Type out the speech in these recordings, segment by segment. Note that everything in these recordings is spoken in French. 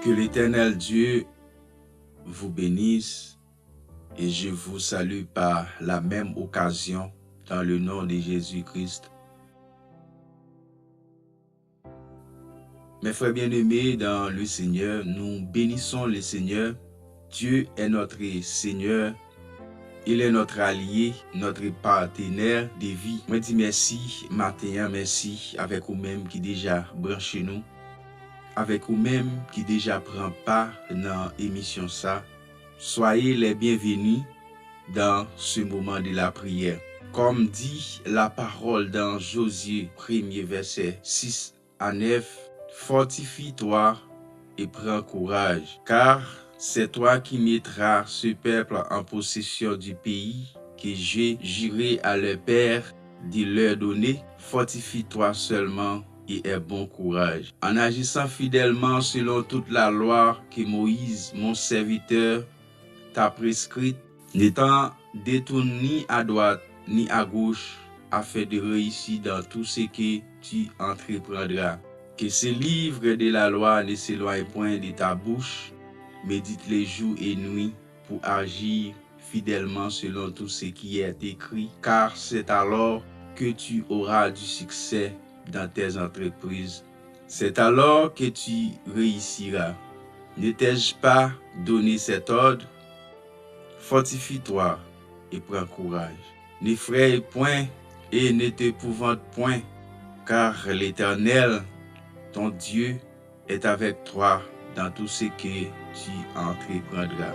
Que l'Éternel Dieu vous bénisse et je vous salue par la même occasion dans le nom de Jésus-Christ. Mes frères bien-aimés dans le Seigneur, nous bénissons le Seigneur. Dieu est notre Seigneur. Il est notre allié, notre partenaire de vie. Je dis merci, matin, merci avec vous-même qui déjà branché nous. Avec vous-même qui déjà prend part dans l'émission ça. Soyez les bienvenus dans ce moment de la prière. Comme dit la parole dans Josué 1er verset 6 à 9, fortifie-toi et prends courage, car c'est toi qui mettras ce peuple en possession du pays que j'ai juré à leur père de leur donner. Fortifie-toi seulement et aie bon courage. En agissant fidèlement selon toute la loi que Moïse, mon serviteur, t'a prescrite, n'étant détourné ni à droite ni à gauche, afin de réussir dans tout ce que tu entreprendras. Que ce livre de la loi ne s'éloigne point de ta bouche, médite les jours et nuits pour agir fidèlement selon tout ce qui est écrit, car c'est alors que tu auras du succès dans tes entreprises. C'est alors que tu réussiras. Ne t'ai-je pas donné cet ordre? Fortifie-toi et prends courage. N'effraie point et ne t'épouvante point, car l'Éternel, ton Dieu, est avec toi dans tout ce que tu entreprendras.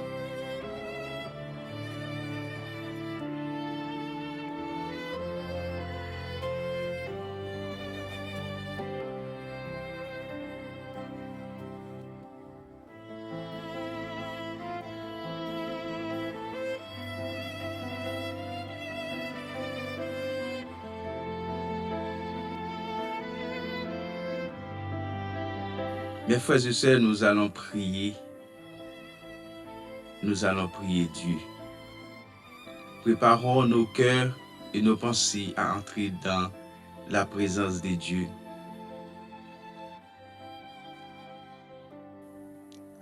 Mes frères et sœurs, nous allons prier. Nous allons prier Dieu. Préparons nos cœurs et nos pensées à entrer dans la présence de Dieu.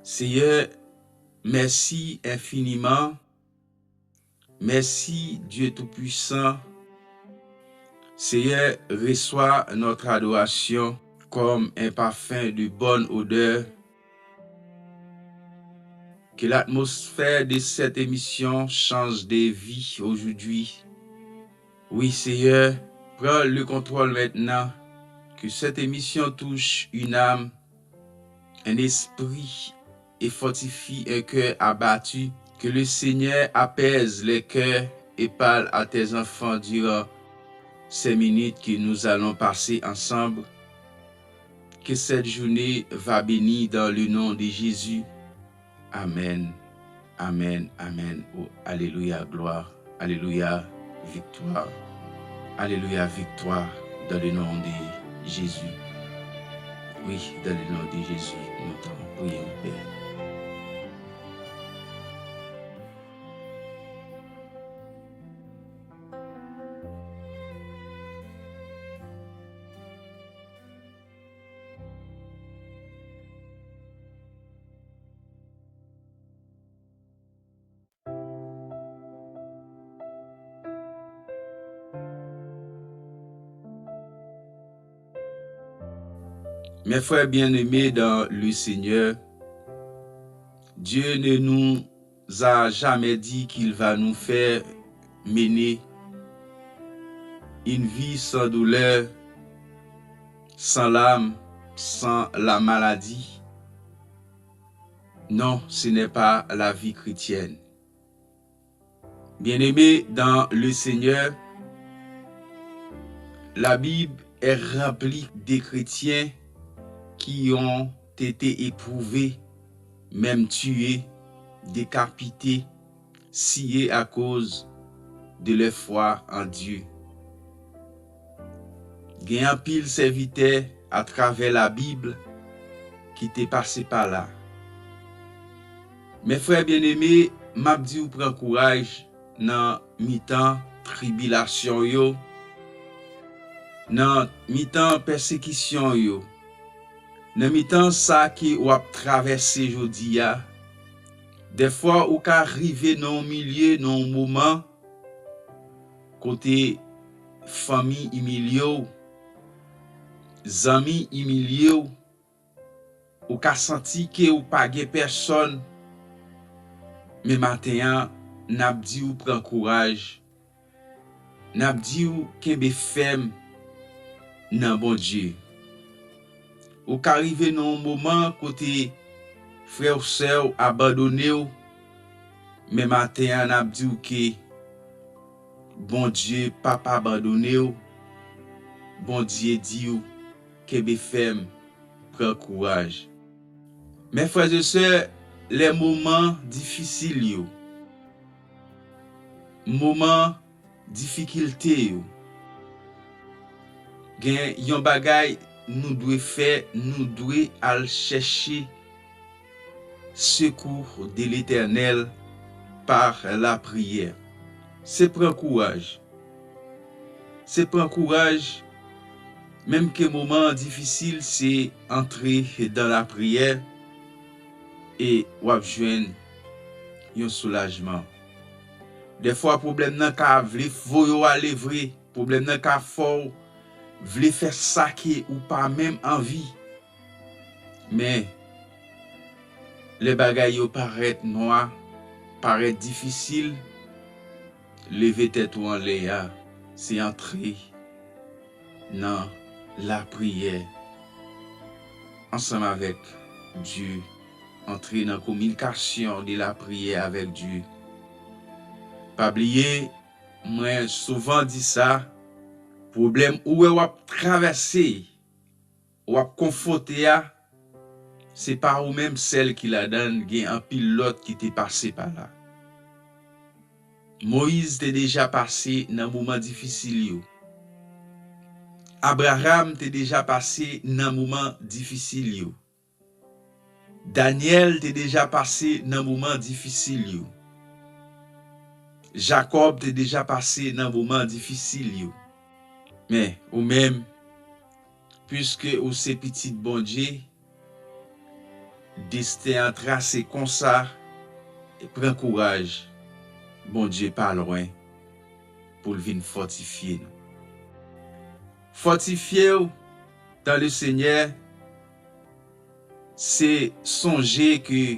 Seigneur, merci infiniment. Merci Dieu Tout-Puissant. Seigneur, reçois notre adoration comme un parfum de bonne odeur. Que l'atmosphère de cette émission change de vie aujourd'hui. Oui, Seigneur, prends le contrôle maintenant. Que cette émission touche une âme, un esprit et fortifie un cœur abattu. Que le Seigneur apaise les cœurs et parle à tes enfants durant ces minutes que nous allons passer ensemble. Que cette journée va bénie dans le nom de Jésus. Amen. Amen. Amen. Oh, alléluia, gloire. Alléluia, victoire. Alléluia, victoire dans le nom de Jésus. Oui, dans le nom de Jésus, nous t'en prions, Père. Mes frères bien-aimés dans le Seigneur, Dieu ne nous a jamais dit qu'il va nous faire mener une vie sans douleur, sans l'âme, sans la maladie. Non, ce n'est pas la vie chrétienne. Bien-aimés dans le Seigneur, la Bible est remplie de chrétiens qui ont été éprouvés, même tués, décapités, sciés à cause de leur foi en Dieu. Il y a un pile serviteur à travers la Bible qui t'est passé par là. Mes frères bien-aimés, m'a dit ou prend courage dans mi-temps tribulation yo, dans mi-temps persécution yo. Dans le temps ça qui ou a traversé jodi a, des fois ou ka arriver dans un milieu, dans un moment côté famille humilié, amis humilié, ou ka senti que ou pas gen personne, mais matin n'a dit ou prend courage, n'a dit ou kembe ferme dans bon Dieu. Ou ka arriver dans un moment côté frère ou sœur abandonné ou, mais matin n'a dit ou que bon Dieu papa abandonné ou, bon Dieu dit ou kembe ferme, prend courage. Mes frères et sœurs, les moments difficiles yo, moments difficulté yo, gen yon bagay nous devons faire, nous devons aller chercher secours de l'Éternel par la prière. C'est prendre courage. C'est prendre courage, même que moment difficile, c'est entrer dans la prière et wap joindre un soulagement. Des fois, problème nan ka vle voyo aller vrai, problème nan ka fort, vle faire ça qui ou pas même envie. Mais les bagailles yo paraît noir, paraît difficile, lever tête ou en l'air, c'est entrer dans la prière ensemble avec Dieu, entrer dans la communication de la prière avec Dieu. Pas oublier, moi souvent dit ça, problème où on traverser, ou confronter à, c'est pas ou même celle qui la donne, il y a un pilote qui t'est passé par là. Moïse t'est déjà passé dans un moment difficile. Abraham t'est déjà passé dans un moment difficile. Daniel t'est déjà passé dans un moment difficile. Jacob t'est déjà passé dans un moment difficile. Mais ou même, puisque ou c'est petit bon Dieu, destin tracé comme ça, et prends courage, bon Dieu pas loin, pour venir fortifier nous. Fortifier dans le Seigneur, c'est songer que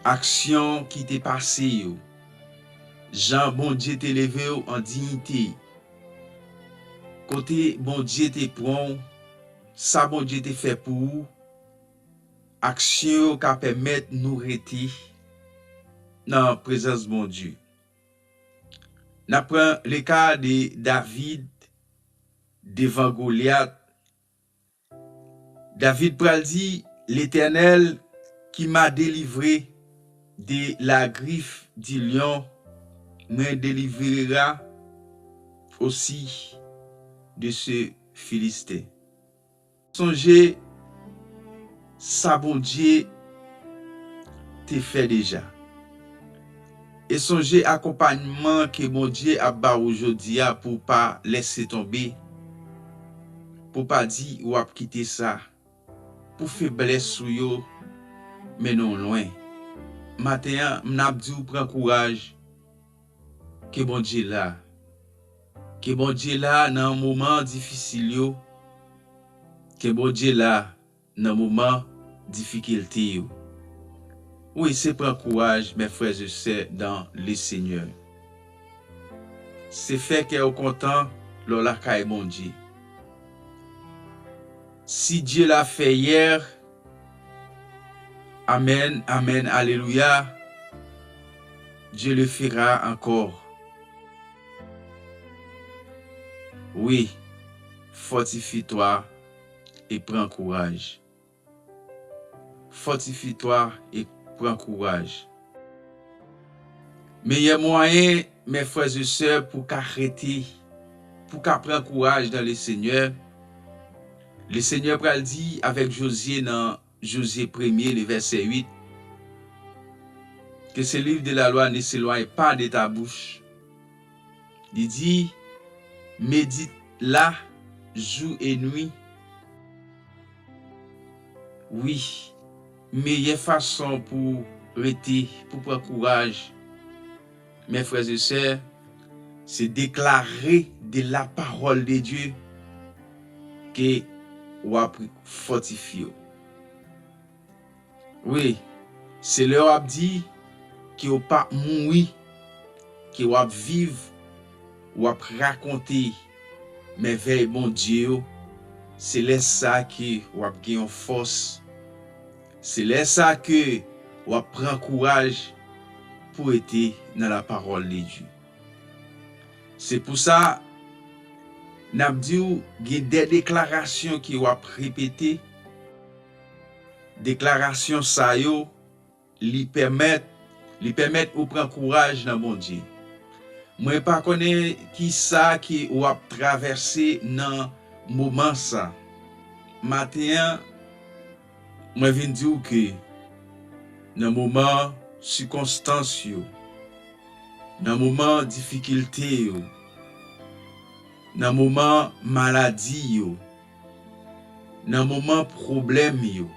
action qui t'est passée, Jean bon Dieu t'est levé en dignité. Côté bon Dieu t'est prend, ça bon Dieu t'est fait pour vous. Action qui permettre nous rester dans la présence de bon Dieu. Nous prenons le cas de David devant Goliath. David pral dit, l'Éternel qui m'a délivré de la griffe du lion me délivrera aussi de ce Philistin. Songez, ça bon Dieu te fait déjà. Et songez accompagnement que mon Dieu a bas aujourd'hui pour pas laisser tomber, pour pas dire ou ap quitter ça, pour faiblesse sou yo, mais non loin. Matin, m'nap di ou prend courage, que bon Dieu là, que bon Dieu là dans un moment difficile yo, que bon Dieu là dans un moment difficulté yo. Oui, c'est prendre courage, mes frères et sœurs, dans le Seigneur. C'est fait qu'elle est content, lors la caille bon Dieu. Si Dieu l'a fait hier, amen, amen, alléluia, Dieu le fera encore. Oui, fortifie-toi et prends courage. Fortifie-toi et prends courage. Meilleur moyen, mes frères et sœurs, pour qu'arrêter, pour qu'à prendre courage dans le Seigneur. Le Seigneur pral dit avec Josué dans Josué 1er, le verset 8, que ce livre de la loi ne s'éloigne pas de ta bouche. Il dit, médite là, jour et nuit, Oui, meilleure façon pour rester, pour prendre courage, mes frères et sœurs, c'est déclarer de la parole de Dieu que ou a fortifié. Oui, c'est leur a dit que ou pas mourir, que ou a vivre, ou a raconter mais veille bon Dieu, c'est là ça que ou a gagné force. C'est là ça que ou a prend courage pour être dans la parole de Dieu. C'est pour ça n'a dit qu'il y a des déclarations qui ou a répéter. Déclaration ça yo li permettre ou prendre courage dans bon Dieu. Moi pas connais qui ça qui ou a traversé dans moment ça. Matin moi vinn dire que dans moment circonstance yo, dans moment difficulté yo, dans moment maladie yo, dans moment problème yo,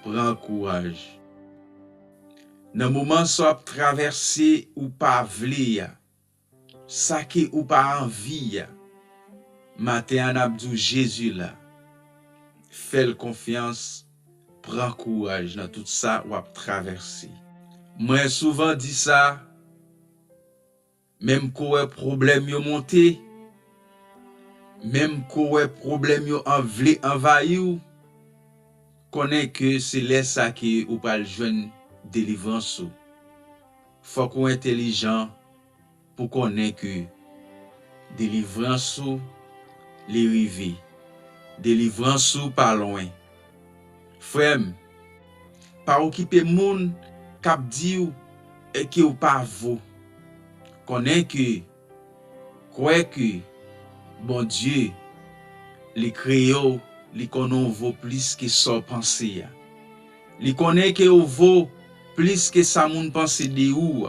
prends courage. Dans moment soit traversé ou pas vle, ça qui ou pas envie, matin abdou Jésus là. Fais confiance, prends courage dans tout ça ou à traverser. Moi souvent dit ça, même quand problème yo monté, même quand problème yo envahi ou, connaît que c'est là ça qui ou pas le jeune délivrance. Faut qu'on intelligent pour connaître que délivrance les rivé, délivrance pas loin. Frère, pas occuper moun k'ap di ou et qui ou pas vous. Connaît que croit que bon Dieu les créo, les connaît vaut plus que son pensée. Les connaît que vaut plus que ça moun pense de ou.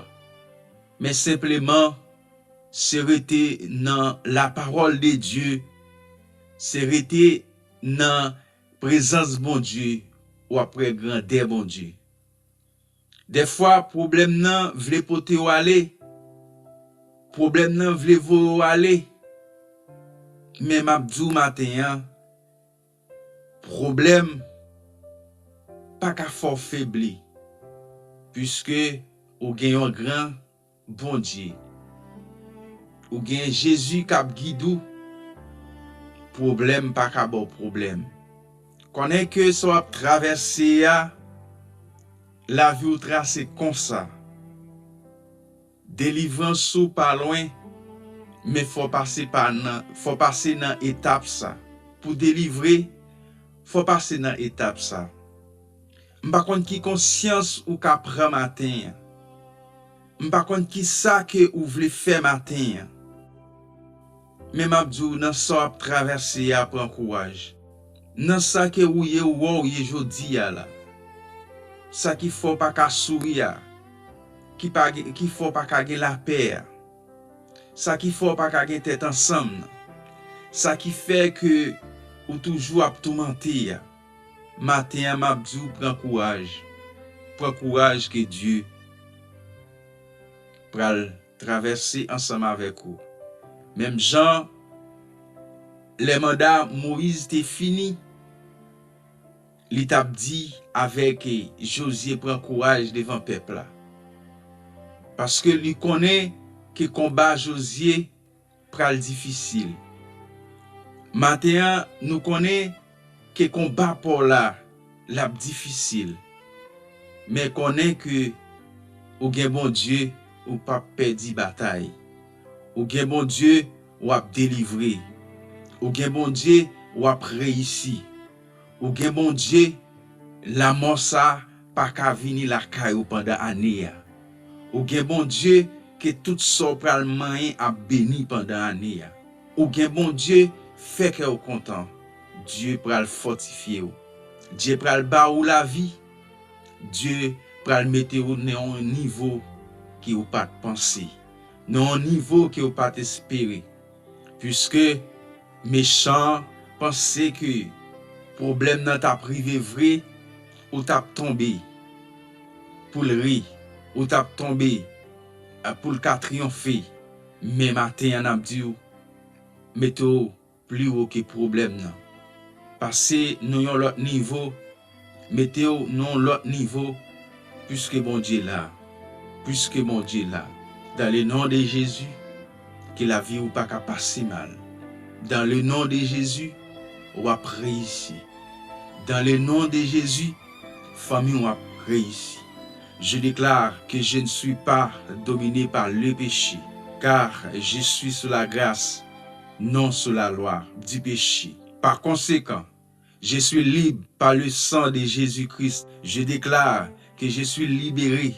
Mais simplement c'est rester dans la parole de Dieu, c'est rester dans présence bon Dieu ou après grandeur bon Dieu. Des fois problème nan vle pote ou aller, problème nan vle vo ou aller. Mais m'abdou matin, problème pas qu'à fort faibli, puisque ou gen un grand bon Dieu. Ou gen Jésus k'ap guidou, problème pas qu'à bon problème. Connaît que soit traverser la vie ou tracé comme ça. Délivrance ou pas loin, mais faut passer dans étape ça. Pour délivrer, faut passer dans étape ça. M'pa konn ki conscience ou ka prend matin. M'pa konn ki ça que ou vle faire matin. Mais m'abdou nan sa traverser a prend courage. Nan ça que ou ye jodi ya la. Ça qui faut pas ka sourire, qui faut pas ka gen la paix. Ça qui faut pas ka gen tête ensemble. Ça qui fait que ou toujours ap tourmenter. Matin m'abdou prend courage. Prends courage que Dieu pral traverser ensemble avec vous. Même Jean, les mandats Moïse t'est fini. Il t'a dit avec Josué prend courage devant le peuple là. Parce que il connaît que combat Josué pral difficile. Maintenant, nous connaît que combat pour là la difficile. Mais connaît que ou gen bon Dieu ou pas perdu bataille. Ou gen bon Dieu ou a délivré. Ou gen bon Dieu ou a réussi. Ou gen bon Dieu la mort ça pas ka vini la caillou pendant année. Ou gen bon Dieu que tout ça pral mayen a béni pendant année. Ou gen bon Dieu fait que ou content. Dieu pral fortifier ou. Dieu pral ba ou la vie. Dieu pral mettre ou dans un niveau qui ou pas penser. Dans un niveau qui ou pas espérer. Puisque méchant penser que Problème nan t'a privé vrai ou t'a tombé pour le rire ou t'a tombé pour le triompher. Mais matin, on a dit, mettez plus haut que problème. Passez nous à l'autre niveau, mettez-vous non l'autre niveau, puisque bon Dieu là, puisque bon Dieu là. Dans le nom de Jésus, que la vie ou pas qu'à passer mal. Dans le nom de Jésus, on va réussir. Dans le nom de Jésus, famille on va réussir. Je déclare que je ne suis pas dominé par le péché, car je suis sous la grâce, non sous la loi du péché. Par conséquent, je suis libre par le sang de Jésus-Christ. Je déclare que je suis libéré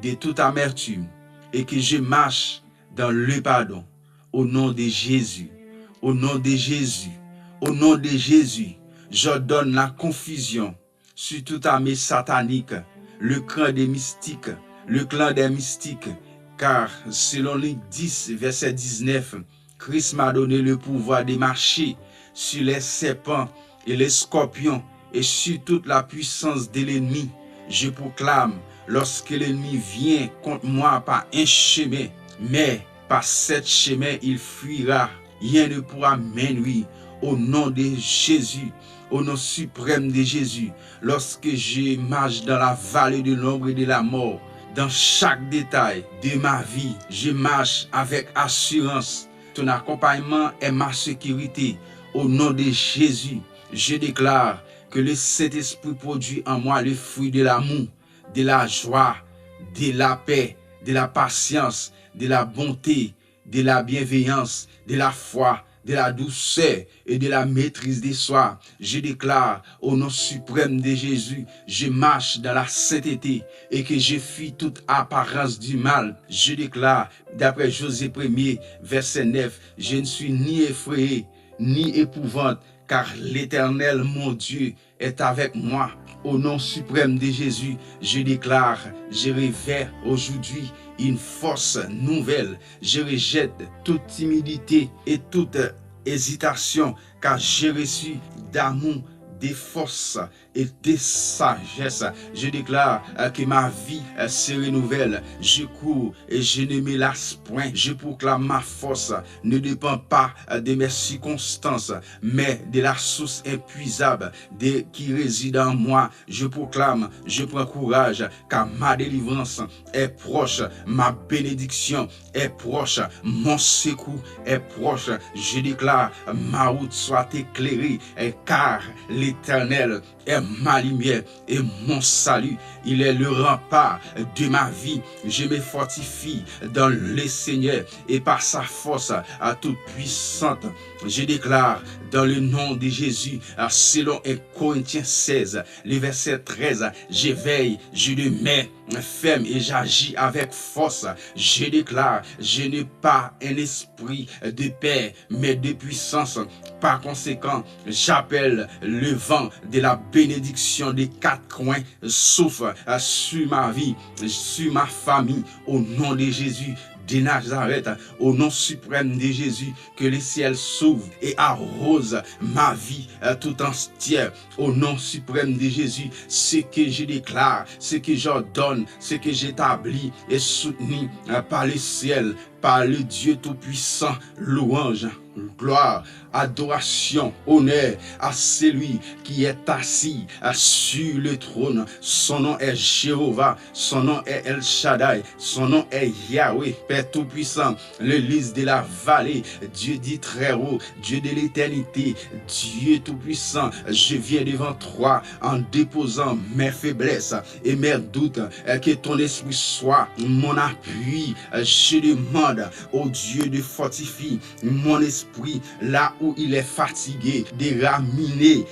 de toute amertume et que je marche dans le pardon. Au nom de Jésus, au nom de Jésus, au nom de Jésus, j'ordonne la confusion sur toute armée satanique, le clan des mystiques, le clan des mystiques, car selon Luc 10, verset 19, Christ m'a donné le pouvoir de marcher sur les serpents et les scorpions et sur toute la puissance de l'ennemi. Je proclame, lorsque l'ennemi vient contre moi par un chemin, mais par sept chemins il fuira, rien ne pourra m'ennuyer. Au nom de Jésus, au nom suprême de Jésus, lorsque je marche dans la vallée de l'ombre et de la mort, dans chaque détail de ma vie, je marche avec assurance. Ton accompagnement est ma sécurité. Au nom de Jésus, je déclare que le Saint-Esprit produit en moi le fruit de l'amour, de la joie, de la paix, de la patience, de la bonté, de la bienveillance, de la foi, de la douceur et de la maîtrise de soi. Je déclare au nom suprême de Jésus, je marche dans la sainteté et que je fuis toute apparence du mal. Je déclare, d'après Josué 1er, verset 9, je ne suis ni effrayé, ni épouvante, car l'Éternel, mon Dieu, est avec moi. Au nom suprême de Jésus, je déclare, je révère aujourd'hui une force nouvelle. Je rejette toute timidité et toute hésitation, car j'ai reçu d'amour, de force et de sagesse. Je déclare que ma vie se renouvelle. Je cours et je ne me lasse point. Je proclame ma force ne dépend pas de mes circonstances, mais de la source épuisable qui réside en moi. Je proclame, je prends courage, car ma délivrance est proche, ma bénédiction est proche, mon secours est proche. Je déclare, ma route soit éclairée, car l'Éternel est ma lumière et mon salut. Il est le rempart de ma vie. Je me fortifie dans le Seigneur et par sa force à toute puissante. Je déclare dans le nom de Jésus, selon 1 Corinthiens 16, le verset 13, je veille, je le mets ferme et j'agis avec force. Je déclare, je n'ai pas un esprit de paix, mais de puissance. Par conséquent, j'appelle le vent de la bénédiction des quatre coins souffle sur ma vie, sur ma famille, au nom de Jésus de Nazareth, au nom suprême de Jésus, que le ciel s'ouvre et arrose ma vie tout entière. Au nom suprême de Jésus, ce que je déclare, ce que j'ordonne, ce que j'établis est soutenu par le ciel, par le Dieu Tout-Puissant. Louange, gloire, adoration, honneur à celui qui est assis sur le trône. Son nom est Jéhovah, son nom est El Shaddai, son nom est Yahweh, Père Tout-Puissant, le lys de la vallée, Dieu dit très haut, Dieu de l'éternité, Dieu Tout-Puissant. Je viens devant toi en déposant mes faiblesses et mes doutes, que ton esprit soit mon appui. Je demande au Dieu de fortifier mon esprit là où il est fatigué, de ramener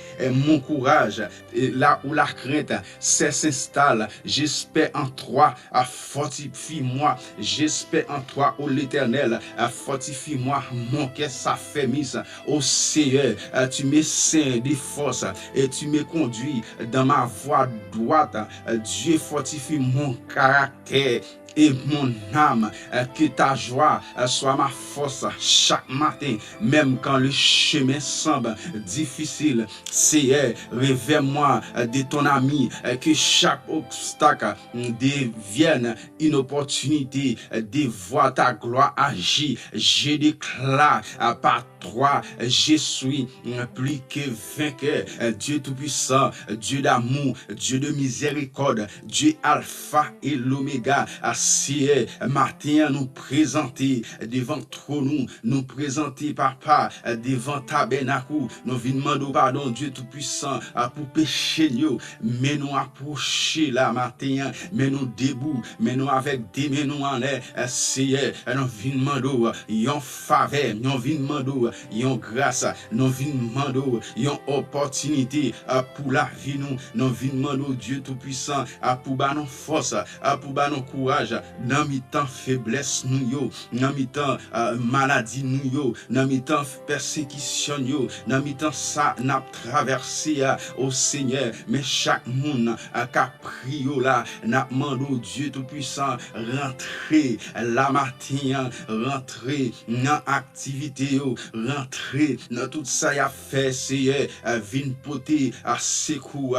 mon courage là où la crainte s'installe. J'espère en toi, fortifie-moi. J'espère en toi, ô l'Éternel, fortifie-moi. Mon cœur s'affermisse. Ô Seigneur, tu me ceins de force et tu me conduis dans ma voie droite. Dieu, fortifie mon caractère et mon âme. Que ta joie soit ma force chaque matin, même quand le chemin semble difficile. Seigneur, révèle-moi de ton ami, que chaque obstacle devienne une opportunité de voir ta gloire agir. Je déclare par toi, je suis plus que vainqueur. Dieu Tout-Puissant, Dieu d'amour, Dieu de miséricorde, Dieu Alpha et l'Oméga. Seigneur, matin nous présenter devant trône, nous présenter papa devant tabernacle. Nous venons demander pardon Dieu Tout-Puissant pour péché nous, mais nous approcher la matin, mais nous debout, mais nous avec des mains nous en l'air. Seigneur, nous venons demander une faveur, nous venons demander une grâce, nous venons demander une opportunité pour la vie nous venons demander Dieu Tout-Puissant pour nous force, pour nous courage dans mi-temps faiblesse nous dans mi-temps maladie nous dans mi-temps persécution nous dans mi-temps ça n'a traversé au Seigneur, mais chaque monde qui a prié là n'a demandé Dieu Tout-Puissant rentrer la matin, rentrer dans activité, rentrer dans tout ça y a fait Seigneur, vin porter à secours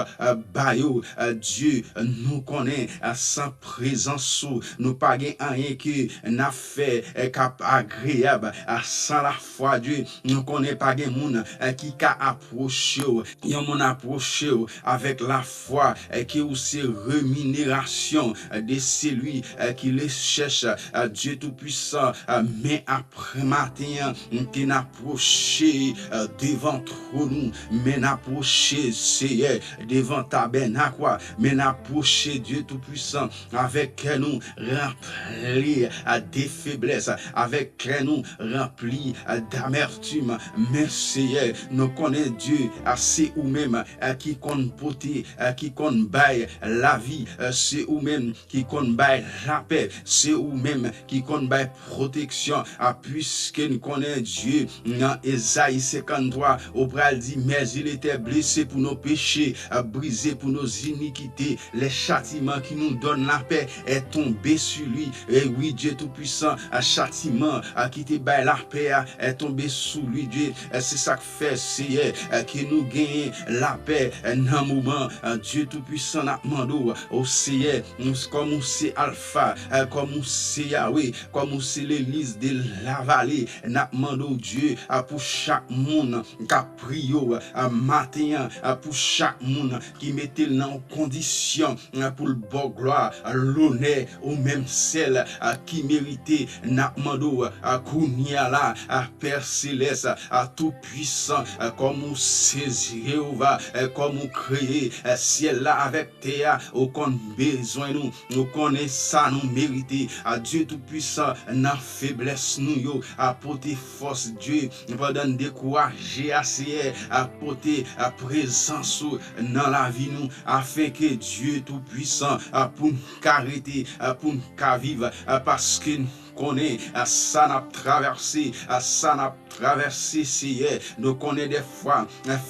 bayo. Dieu nous connaît sans présence, nous pas rien que n'a fait cap agréable sans la foi Dieu. Nous connaît pas gen moun qui ka approché yon moun approché avec la foi qui aussi rémunération de celui qui le cherche. Dieu Tout-Puissant, mais après matin qui n'approché devant trône, mais n'approché Seigneur devant tabernacle, mais n'approché Dieu Tout-Puissant avec nous rempli des faiblesses, avec nous rempli d'amertume. Mais Seigneur, nous connaissons Dieu assez ou même qui compte porter, qui compte bailler la vie, c'est ou même qui compte bailler la paix, c'est ou même qui compte bailler protection, puisque nous connaissons Dieu. Dans Ésaïe 53, au bras dit, mais il était blessé pour nos péchés, brisé pour nos iniquités, les châtiments qui nous donnent la paix est tombé sur lui. Et oui, Dieu Tout-Puissant, un châtiment qui te baille la paix est tombé sous lui, Dieu. C'est ça que fait, Seigneur, que nous gagnons la paix dans un moment. Dieu Tout-Puissant n'a demandé au Seigneur, comme c'est Alpha, comme c'est Yahweh, comme c'est l'église de la vallée, n'a demandé au Dieu pour chaque monde qui a prié matin, pour chaque monde qui mettait en condition pour le bon gloire, l'honneur au même celle qui méritait. N'a demandé à Kounia là, à Père Céleste, à tout puissant, comme c'est Jéhovah, comme on crée ciel là avec terre, au qu'on besoin nous connaît ça, nous mériter. À Dieu tout puissant, dans faiblesse nous à porter force Dieu, pendant décourager assez, à porter à présence dans la vie nous, afin que Dieu tout puissant pour nous arrêter, pour nous vivre, parce que connaît ça n'a traversé Seigneur. Nous connaît des fois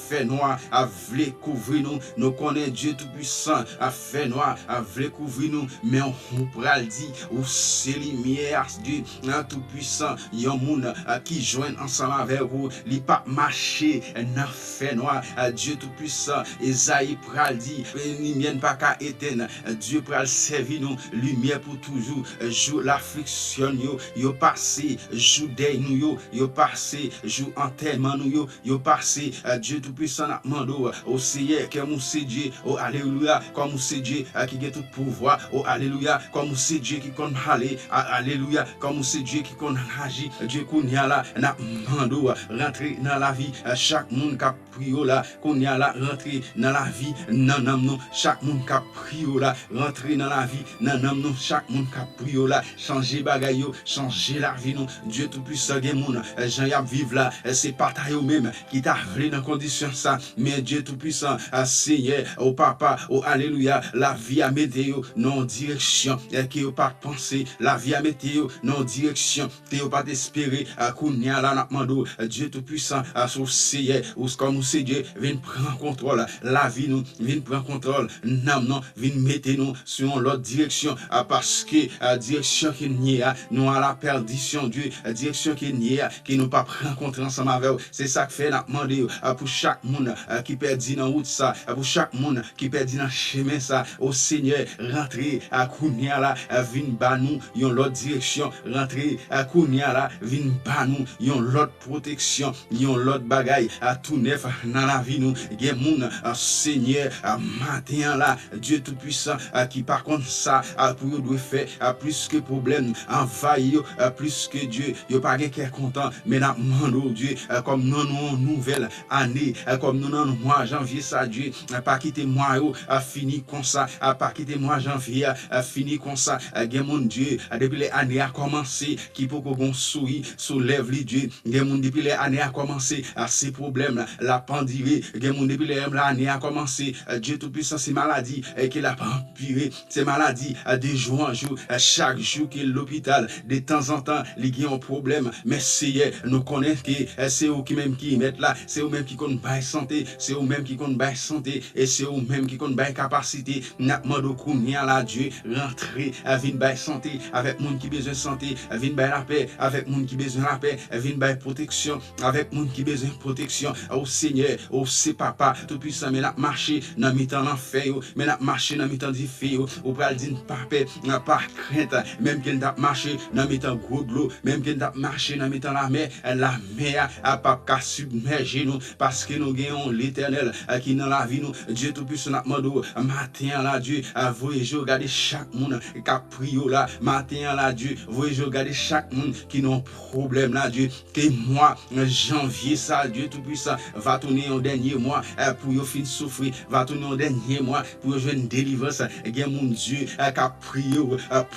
fait noir a voulu couvrir nous connaît Dieu tout puissant a fait noir a voulu couvrir nous, mais on pral dit ou c'est lumière Dieu tout puissant yon moun qui joignent ensemble avec vous li pas marcher dans fait noir. Dieu tout puissant Esaïe pral dit lumière pas qu'à éteindre, Dieu pral servir nous lumière pour toujours. Jour l'affliction yo passé, jour deuil nous yo passé, jour enterrement nous yo passé. Dieu tout puissant n'a demandé au Seigneur que mon c'est Dieu, oh alléluia, comme c'est Dieu qui a tout pouvoir, oh alléluia, comme c'est Dieu qui compte aller, alléluia, comme c'est Dieu qui compte agir. Dieu qu'on y a là n'a demandé rentrer dans la vie chaque monde qui a prié là, qu'on y a là rentrer dans la vie non non, chaque monde qui a prié là rentrer dans la vie non non, chaque monde qui a prié là changer bagaille changer la vie nous. Dieu tout-puissant, gen moun, Jean y a vivre là, c'est pas ta yo même qui t'a venu dans condition ça, mais Dieu tout-puissant, Seigneur, au papa, au alléluia, la vie à météo, non direction, qui yo pas penser, la vie à météo, non direction, qui yo pas espérer, kounya la n'a mando, Dieu tout-puissant, sous Seigneur, ou comme c'est Dieu, vient prendre contrôle, la vie nous, vient prendre contrôle, non, vient mettre nous sur l'autre direction, parce que direction qui n'y a, nous à la perdition, Dieu, direction qui n'y a, qui nous pas rencontrer ensemble avec vous. C'est ça que fait n'a demandé pour chaque monde qui perdit dans route ça, pour chaque monde qui perdit dans chemin ça, au Seigneur, rentrer à Kounia là, vin ba nous, yon l'autre direction, rentrer à Kounia là, vin ba nous, yon l'autre protection, yon l'autre bagaille, à tout neuf dans la vie nous, gen moun, Seigneur, matin là, Dieu tout-puissant, qui par contre ça, pour nous doit faire, plus que problème, envahir, plus que Dieu, yo pas qu'un content, mais n'a demandé Dieu, comme nous avons une nouvelle année, comme nous avons mois janvier ça, Dieu, pas quitter moi, a fini comme ça, pas quitter moi janvier, a fini comme ça, gen mon Dieu, depuis les années a commencé, qui peut qu'on sourit, soulève les Dieu, gen mon depuis les années a commencé, ces problèmes, la pandémie, gen mon depuis les années a commencé, Dieu tout-puissant, ces maladies, et qu'il a pas empiré, ces maladies, de jour en jour, chaque jour qu'il est l'hôpital, de temps en temps, il y a un problème, mais c'est, nous connaissons que c'est eux qui même qui mettent là, c'est eux même qui connaissent pas santé, c'est eux même qui connaissent pas santé, et c'est eux même qui connaissent pas capacité, n'a demandé combien là Dieu, rentrer, vinn ba santé, avec monde qui besoin de santé, vinn ba la paix, avec monde qui besoin de la paix, vinn ba protection, avec monde qui besoin de protection, au Seigneur, au c'est papa, tout puissant, mais n'a marché, dans mi-temps l'enfer, mais n'a marché dans mi-temps difficile, ou pral dire pas paix, pas crainte, même qu'il n'a marché dans mi-temps gros de l'eau, même qu'il n'a marché dans mi-temps la mer a pas qu'à submerger nous, parce que nous gagnons l'éternel qui dans la vie nous, Dieu tout-puissant n'a demandé, matin là Dieu, voyez regarder chaque monde qui a prié là, matin là Dieu, voyez regarder chaque monde qui n'a un problème là Dieu, que moi, janvier ça, Dieu tout-puissant, va tourner au dernier mois, pour yo fin souffrir, va tourner au dernier mois, pour jouer une délivrance, gen mon Dieu, qui a prié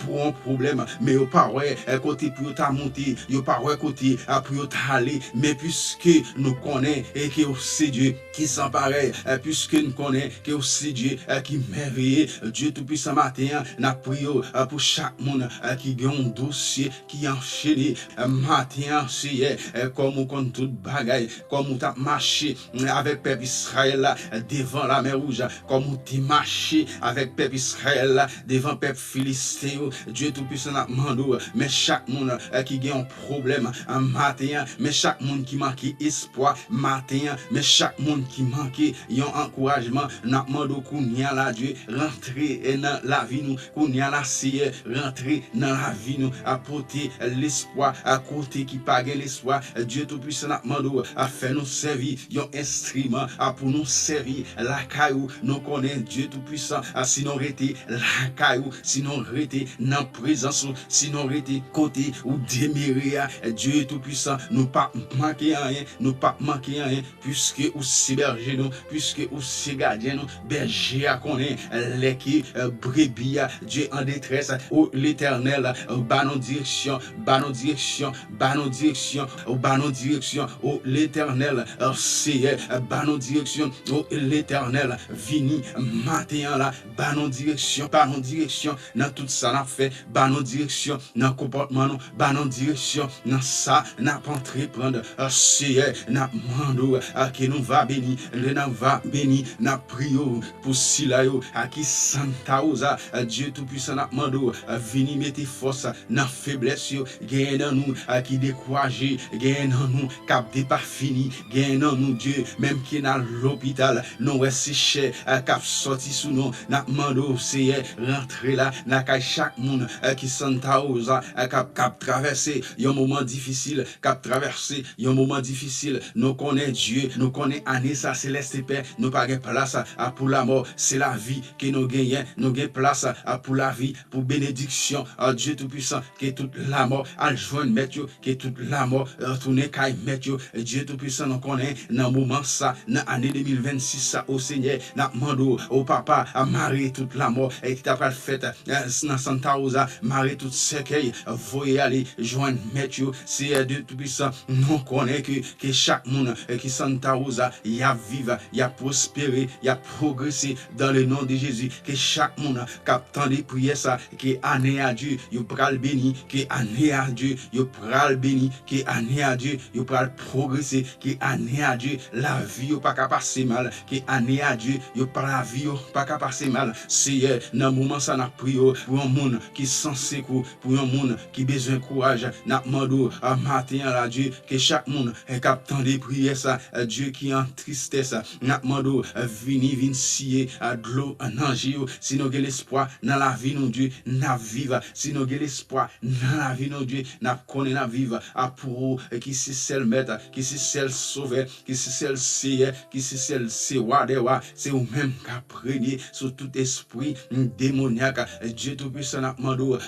pour un problème, mais au pas ouais, côté pour ta monter, yo pas ouais côté, pour ta aller, mais puisque nous connaissons et que c'est Dieu qui s'en pareil, puisque nous connaissons que c'est Dieu qui merveille, Dieu tout-puissant matin, n'a prié pour chaque monde qui a un dossier qui enchaîné, matin, c'est comme on compte tout bagaille, comme on t'a marché avec peuple Israël là, devant la mer rouge, comme on t'a marché avec peuple Israël là, devant peuple philistéen, Dieu tout-puissant n'a demandé, mais chaque monde qui a un problème, matin, mais chaque monde qui manque espoir, matin, mais chaque monde qui manque un encouragement, n'a demandé qu'on y a la Dieu, rentrer dans la vie nous, qu'on y a la ciel, rentrer dans la vie nous, apporter l'espoir, à côté qui pague l'espoir, Dieu tout-puissant n'a demandé à faire nous servir, un instrument, pour nous servir, la caillou, nous connaissons Dieu tout-puissant, sinon arrêter la caillou, sinon arrêter dans présence, sinon arrêter côté ou démérer, Dieu tout-puissant, nous pas manquer rien, nous pas manquer rien, puisque ou si berger nous, puisque ou si gardien nous, berger à connaître les qui brebis, Dieu en détresse, ô l'éternel, bas nos directions, bas nos directions, bas nos directions, bas nos directions, ô l'éternel, c'est bas nos directions, ô l'éternel, vini matin là, bas nos directions, dans tout ça n'a fait, bas nos directions, dans comportement nous, bas nos directions, dans ça n'a pas entreprendre, c'est n'a mando qui nous va bénir, nous va bénir, n'a prié pour Silayo, à qui Santa Osa, Dieu tout-puissant n'a mando, vini mettre force dans faiblesse, gagne dans nous, qui découragé, gagne dans nous, cap pas fini, gagne dans nous Dieu, même qui dans l'hôpital, nous est cher, cap sorti sous nous, n'a mando, c'est rentrer là, n'a chaque monde qui Santa Osa, cap traverser un moment difficile, cap traverser un moment difficile, nous connaissons Dieu, nous connaissons année ça céleste Père, nous pas place pour la mort, c'est la vie que nous gagnons, nous gagnons place pour la vie, pour bénédiction, Dieu tout-puissant, que toute la mort, à joindre Mathieu, que toute la mort, retourner caille Mathieu, Dieu tout-puissant, nous connaissons dans le moment ça, dans l'année 2026 ça, au Seigneur, n'a demandé au papa à marier toute la mort, et qui t'a pas fait dans Santa Rosa, marier toute sec, merveille, voyez aller, joindre maître, Seigneur Dieu Tout-Puissant, nous connaissons que chaque monde qui Santa Rosa, y a vivre, y a prospéré, y a progressé dans le nom de Jésus, que chaque monde qui attend des prières, ça, qui année à Dieu, y pral béni, qui année à Dieu, y pral béni, qui année à Dieu, y pral progresser, qui année à Dieu, la vie pas qu'à passer mal, qui année à Dieu, y pas la vie pas qu'à passer mal. Seigneur, dans moment ça n'a prié pour un monde qui sans secours, pour un monde qui besoin de courage, n'a demandé à matin à Dieu que chaque monde est captant des prières ça, Dieu qui en tristesse, n'a demandé vini scier à de l'eau en ange, si nous avons l'espoir dans la vie nous Dieu, n'a vivre, si nous avons l'espoir dans la vie nous Dieu, n'a connaît n'a vivre à pour qui c'est celle maître, qui c'est celle sauveur, qui c'est celle seigneur, qui c'est celle c'est c'est ou même qui a prégné sur tout esprit démoniaque. Dieu Tout-Puissant n'a demandé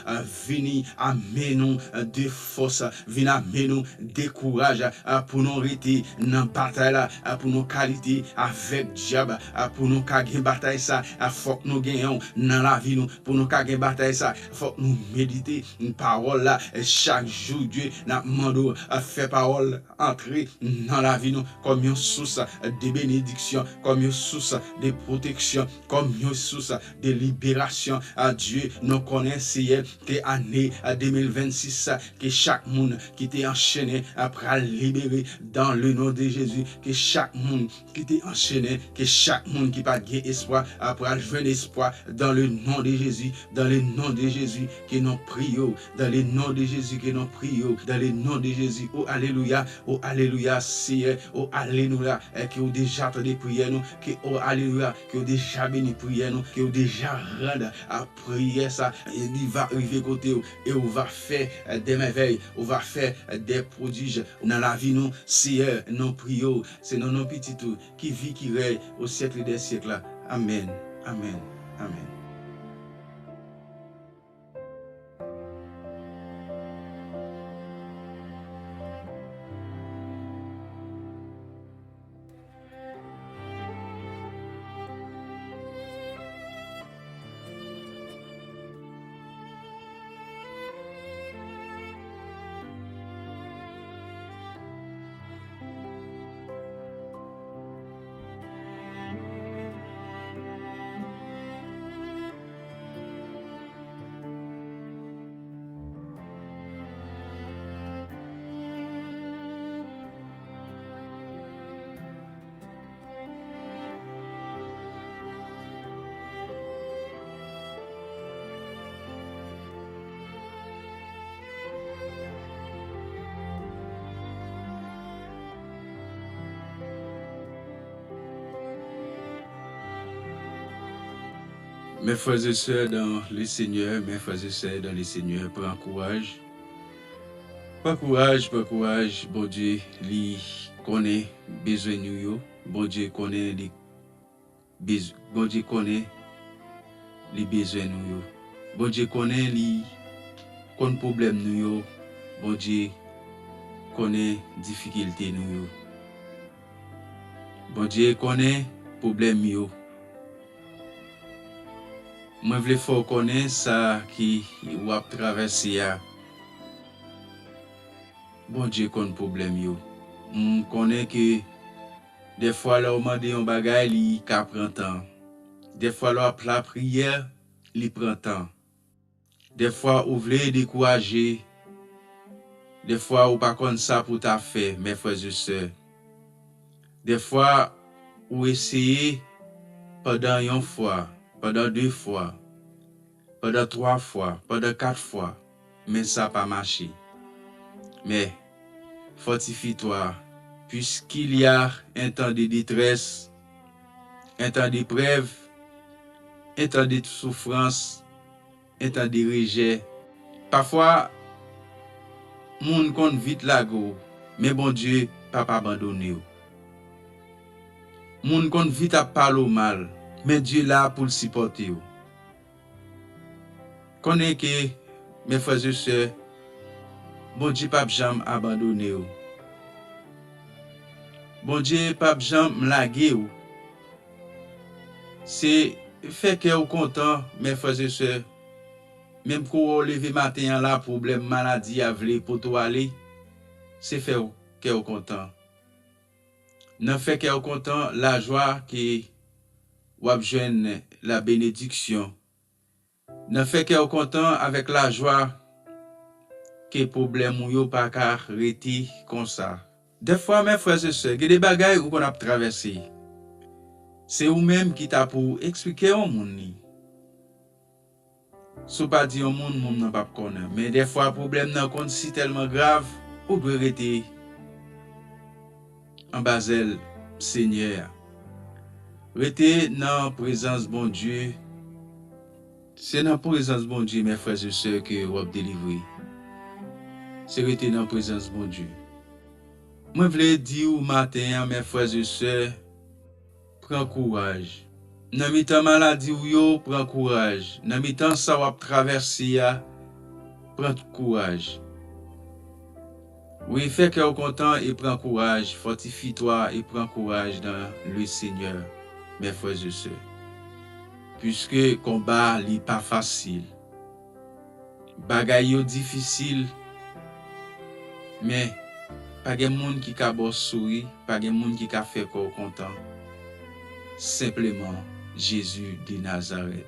venir amener nous de force, venir amener nous de courage pour nous arrêter dans la bataille là, pour nos qualités avec diable, pour nous gagner bataille ça, faut que nous gagnons dans la vie nous, pour nous gagner bataille ça, faut que nous méditer une parole là chaque jour. Dieu n'a demandé à faire parole entrer dans la vie nous comme une source de bénédiction, comme une source de protection, comme une source de libération. À Dieu nous connaissons que année 2026 que chaque monde qui était enchaîné après libérer dans le nom de Jésus, que chaque monde qui était enchaîné, que chaque monde qui pas gain espoir après jouer espoir dans le nom de Jésus, dans le nom de Jésus que nous prions, dans le nom de Jésus que nous prions, dans le nom de Jésus. Oh alléluia Seigneur, oh alléluia que vous déjà entendu prière nous, que oh alléluia que vous déjà béni prière nous, que vous déjà rendre à prier ça, il va arriver côté et on va faire des merveilles, on va faire des prodiges dans la vie nous. Seigneur, nous prions, c'est nos petits tout qui vit qui règne au siècle des siècles. Amen. Amen. Amen. Mes frères et sœurs dans le Seigneur, mes frères et sœurs dans le Seigneur, prends courage. Pas courage, bon Dieu, lui connaît besoin nous, bon Dieu connaît les besoins nous, bon Dieu connaît les problèmes nous, bon Dieu connaît difficultés nous, bon Dieu connaît problèmes nous. Moi, je veux connaître ça qui va traverser. Bon Dieu, qu'on problème yo. Je connais que des fois, là, on demande un bagage, il prend temps. Des fois, là, la prière, il prend temps. Des fois, on veut décourager. Des fois, on pas comme ça pour ta fait, mes frères et sœurs. Des fois, on essaye pendant une fois, pendant 2 fois, pendant 3 fois, pendant 4 fois, mais ça n'a pas marché. Mais fortifie-toi, puisqu'il y a un temps de détresse, un temps d'épreuve, un temps de souffrance, un temps de rejet. Parfois, moun kon vite la go, mais bon Dieu pas abandonné. Moun kon vite à parler mal, mais Dieu là pour le supporter. Connais que mes frères et sœurs, bon Dieu pas jamais abandonné. Bon Dieu pas jamais lagué. C'est fait que vous content, mes frères et sœurs. Même quand lever matin là, problème maladie a vle pour toi aller, c'est fait qu'est content. Nan fait qu'est content la joie que ou joindre la bénédiction. Nan fait qu'est content avec la joie que problème ou yo pas ka rete comme ça. Des fois mes frères et sœurs, il y a des bagailles où qu'on a traversé. C'est vous-même qui t'a pour expliquer au monde ni. So pas dire au monde n'a pas connaître, mais des fois problème nan kon si tellement grave ou doit rester en basel Seigneur. Rester dans présence bon Dieu. C'est dans présence bon Dieu mes frères et sœurs que vous délivrer. C'est rester dans présence bon Dieu. Moi voulais dire au matin mes frères et sœurs, prends courage. Dans mi-temps maladie ou yo, prends courage. Dans mi-temps ça va traverser, prends courage. Oui, fais que content et prends courage. Fortifie-toi et prends courage dans le Seigneur, mes frères et sœurs. Puisque le combat n'est pas facile. Bagay yo difficile, mais pas de monde qui ka bo souri, pas de monde qui ka fait ko content. Simplement Jésus de Nazareth.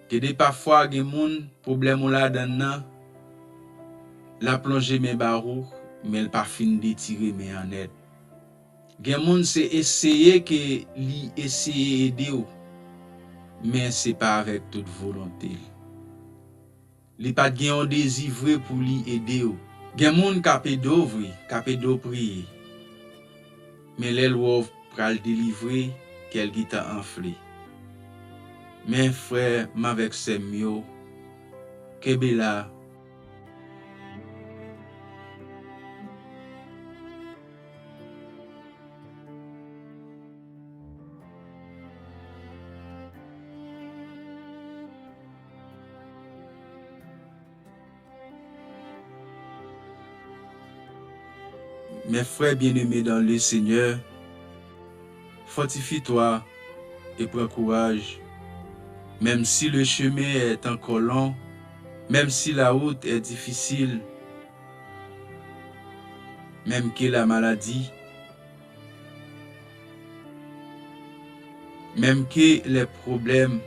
Que des parfois des monde problème là dedans la plongée mes barreaux mais elle pas fin de tirer mes en aide. Gen monde c'est essayer que li essayer aider mais c'est pas avec toute volonté. Li pas gen un désir vrai pour li aider. Gen monde capé d'ouvrir, capé d'o prier. Mais l'aile pral délivrer quel qui t'a enflé. Mes frères, m'avec ces mieux, Kebela. Mes frères bien-aimés dans le Seigneur, fortifie-toi et prends courage. Même si le chemin est encore long, même si la route est difficile, même que la maladie, même que les problèmes,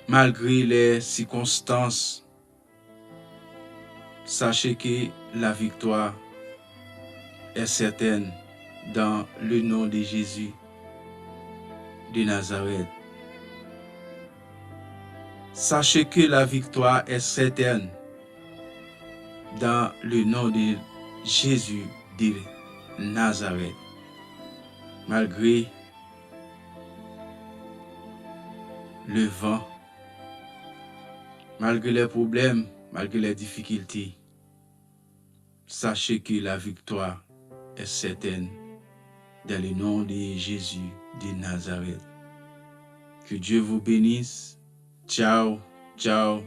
malgré les circonstances, sachez que la victoire est certaine dans le nom de Jésus de Nazareth. Sachez que la victoire est certaine dans le nom de Jésus de Nazareth. Malgré le vent, malgré les problèmes, malgré les difficultés, sachez que la victoire est certaine dans le nom de Jésus de Nazareth. Que Dieu vous bénisse. Ciao, ciao.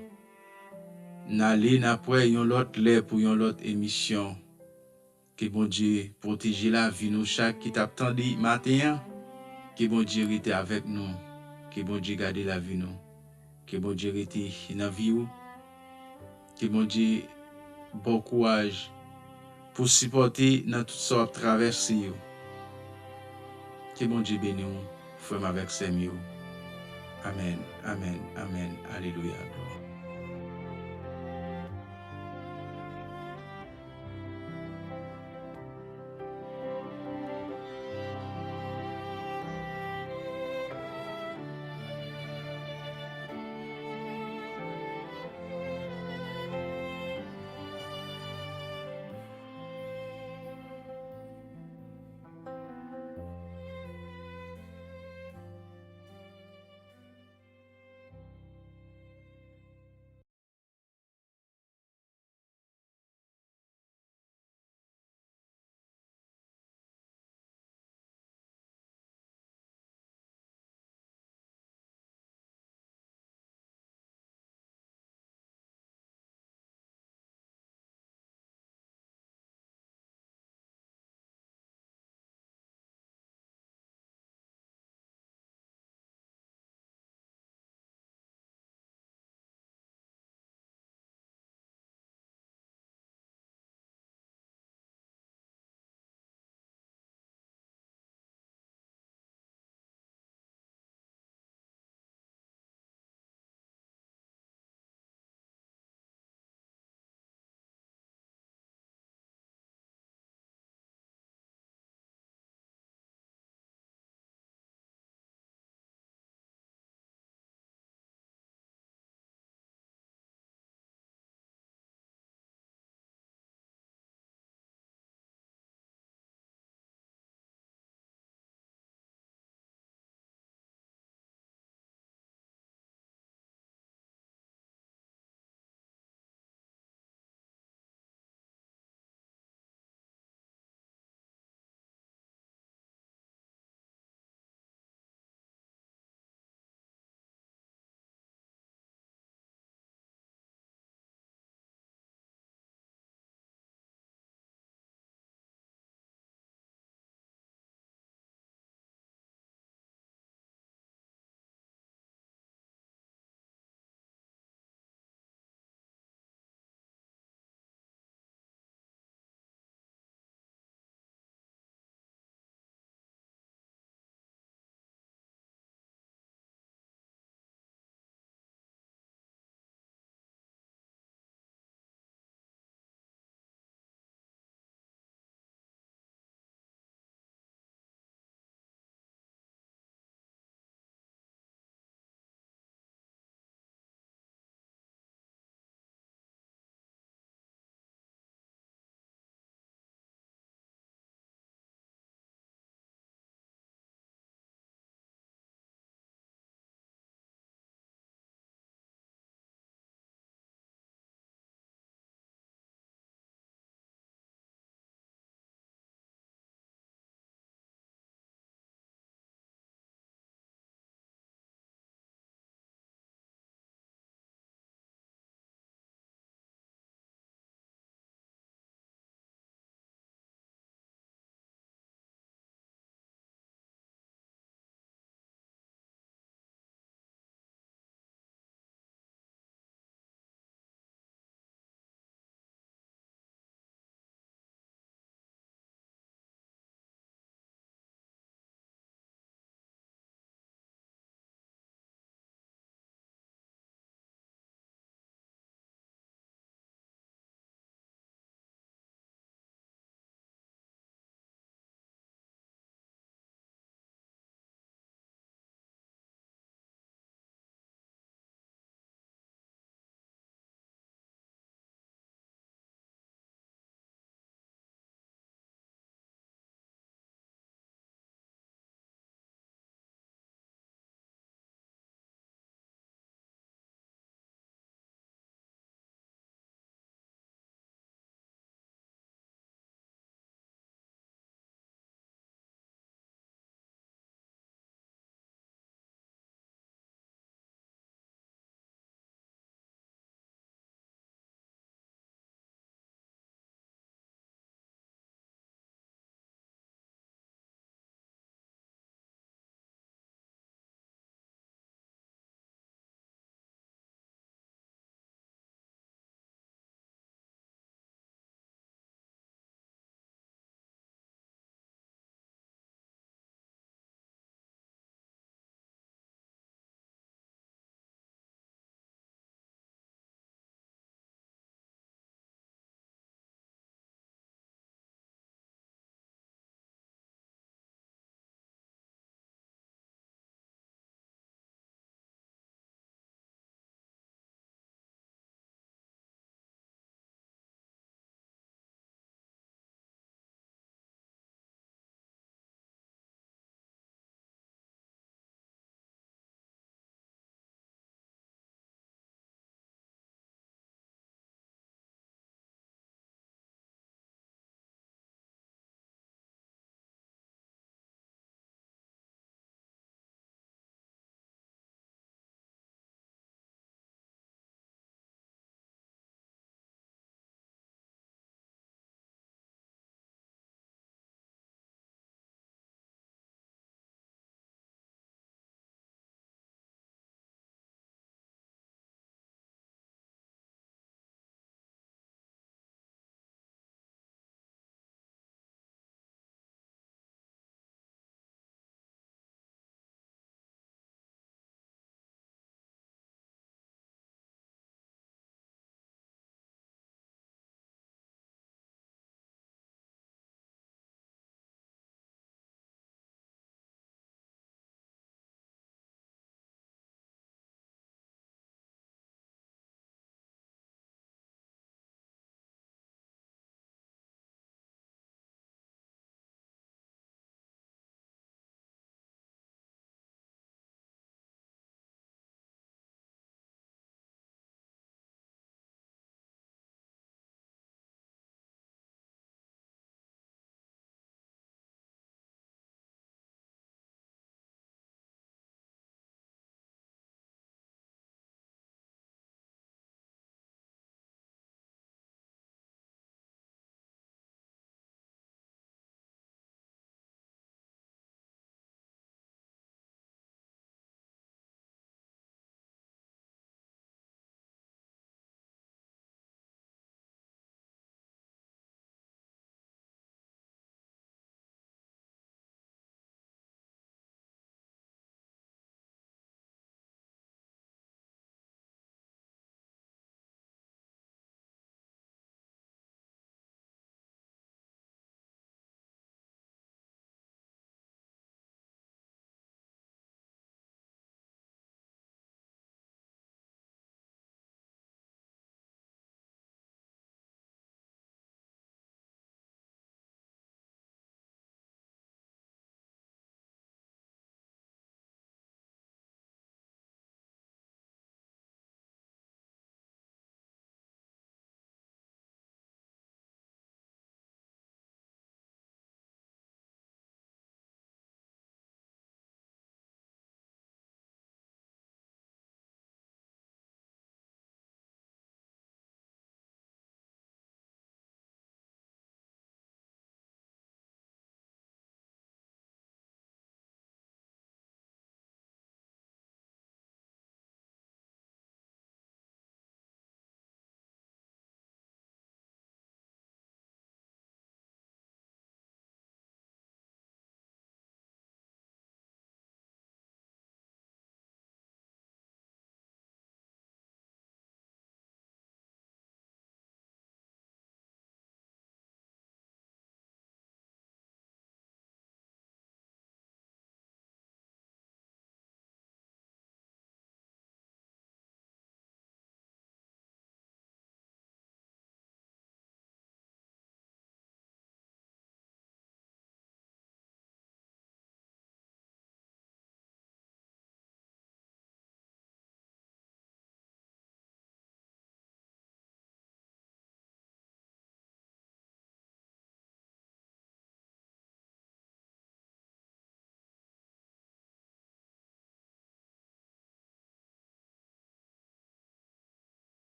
N'allez après yon l'autre lait pour yon l'autre émission. Que bon Dieu protège la vie nous chaque qui t'attendit matin. Que bon Dieu rete avec nous. Que bon Dieu garde la vie nous. Que bon Dieu rete dans la vie. Que bon Dieu bon courage pour supporter dans toutes sortes de traversées. Que bon Dieu bénisse nous, frère avec ses mieux. Amen, amen, amen, alléluia.